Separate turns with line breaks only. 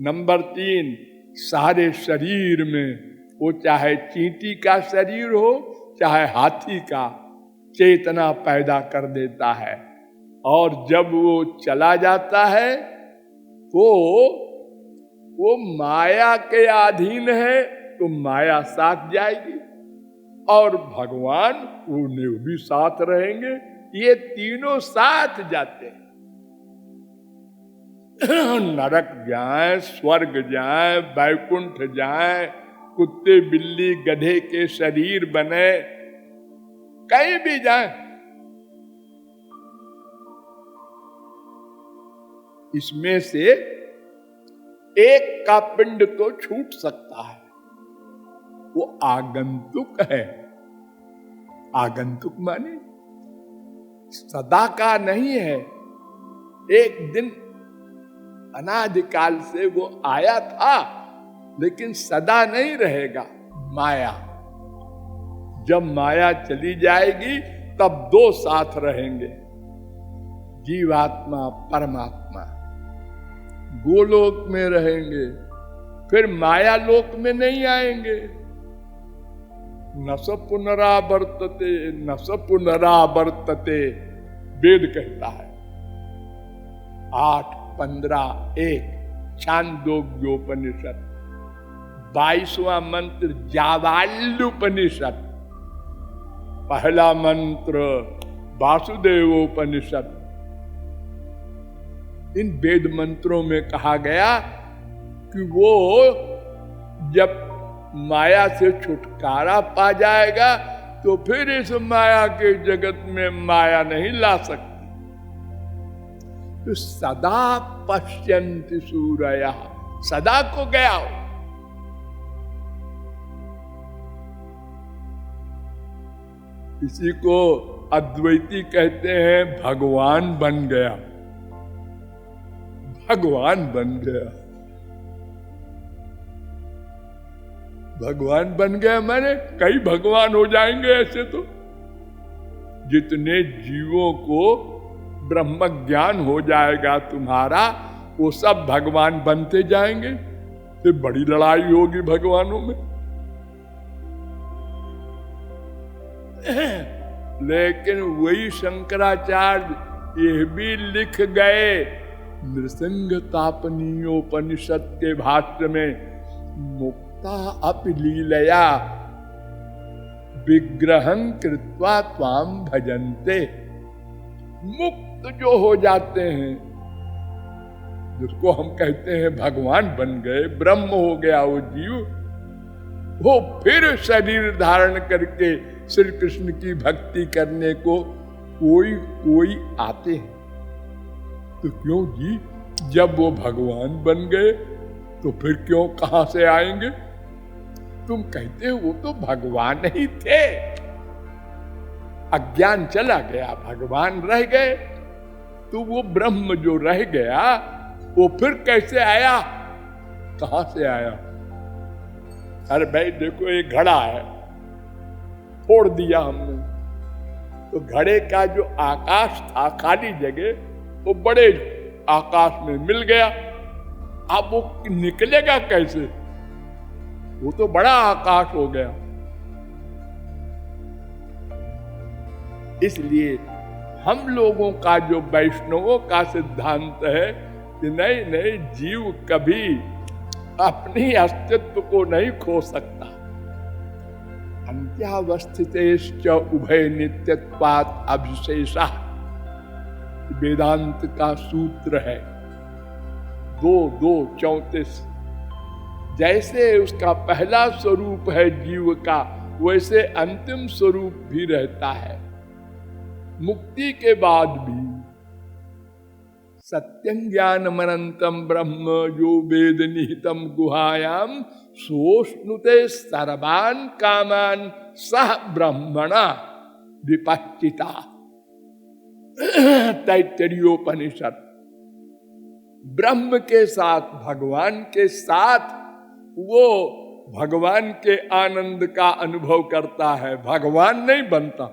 Number 3, सारे शरीर में, वो चाहे चींटी का शरीर हो चाहे हाथी का, चेतना पैदा कर देता है। और जब वो चला जाता है तो वो माया के अधीन है, तो माया साथ जाएगी और भगवान उन्हें भी साथ रहेंगे। ये तीनों साथ जाते हैं। नरक जाए, स्वर्ग जाए, वैकुंठ जाए, कुत्ते बिल्ली गधे के शरीर बने, कहीं भी जाए, इसमें से एक का पिंड तो छूट सकता है। वो आगंतुक है। आगंतुक माने सदा का नहीं है। एक दिन अनादिकाल से वो आया था, लेकिन सदा नहीं रहेगा। माया, जब माया चली जाएगी तब दो साथ रहेंगे, जीवात्मा परमात्मा। गोलोक में रहेंगे, फिर माया लोक में नहीं आएंगे। न स पुनरावर्तते न स पुनरावर्तते, वेद कहता है। 8:15-1 छांदोग्योपनिषद। 22वां मंत्र जावाल्युपनिषद। पहला मंत्र वासुदेवोपनिषद। इन वेद मंत्रों में कहा गया कि वो जब माया से छुटकारा पा जाएगा तो फिर इस माया के जगत में माया नहीं ला सकती। तो सदा पश्यन्ति सूरयः, सदा को गया हो। इसी को अद्वैती कहते हैं भगवान बन गया। भगवान बन गया। भगवान बन गया माने कई भगवान हो जाएंगे। ऐसे तो जितने जीवों को ब्रह्म ज्ञान हो जाएगा तुम्हारा, वो सब भगवान बनते जाएंगे। तो बड़ी लड़ाई होगी भगवानों में। लेकिन वही शंकराचार्य ये भी लिख गए नृसिंह तापनीयोपनिषद के भाष्य में, मुक्ता अपि लीलया विग्रहं कृत्वा त्वाम भजन्ते। मुक्त जो हो जाते हैं, जिसको हम कहते हैं भगवान बन गए, ब्रह्म हो गया वो जीव, वो फिर शरीर धारण करके श्री कृष्ण की भक्ति करने को कोई कोई आते हैं। तो क्यों जी, जब वो भगवान बन गए तो फिर क्यों कहां से आएंगे? तुम कहते हो वो तो भगवान ही थे, अज्ञान चला गया, भगवान रह गए। तो वो ब्रह्म जो रह गया वो फिर कैसे आया, कहां से आया? अरे भाई देखो, एक घड़ा है, फोड़ दिया हमने, तो घड़े का जो आकाश था, खाली जगह, वो बड़े आकाश में मिल गया। अब वो निकलेगा कैसे? वो तो बड़ा आकाश हो गया। इसलिए हम लोगों का जो वैष्णवों का सिद्धांत है कि नहीं नहीं, जीव कभी अपनी अस्तित्व को नहीं खो सकता। अंत्यावस्थितेश्च उभय नित्यत्वात् अभिशेषः, वेदांत का सूत्र है 2:2:34। जैसे उसका पहला स्वरूप है जीव का, वैसे अंतिम स्वरूप भी रहता है मुक्ति के बाद भी। सत्यं ज्ञानमनंतम ब्रह्म यो वेद निहितम गुहायाम सोष्णुते सर्वान् कामान सह ब्रह्मणा विपश्चिता। तैत्तरीयोपनिषद। ब्रह्म के साथ, भगवान के साथ वो भगवान के आनंद का अनुभव करता है, भगवान नहीं बनता।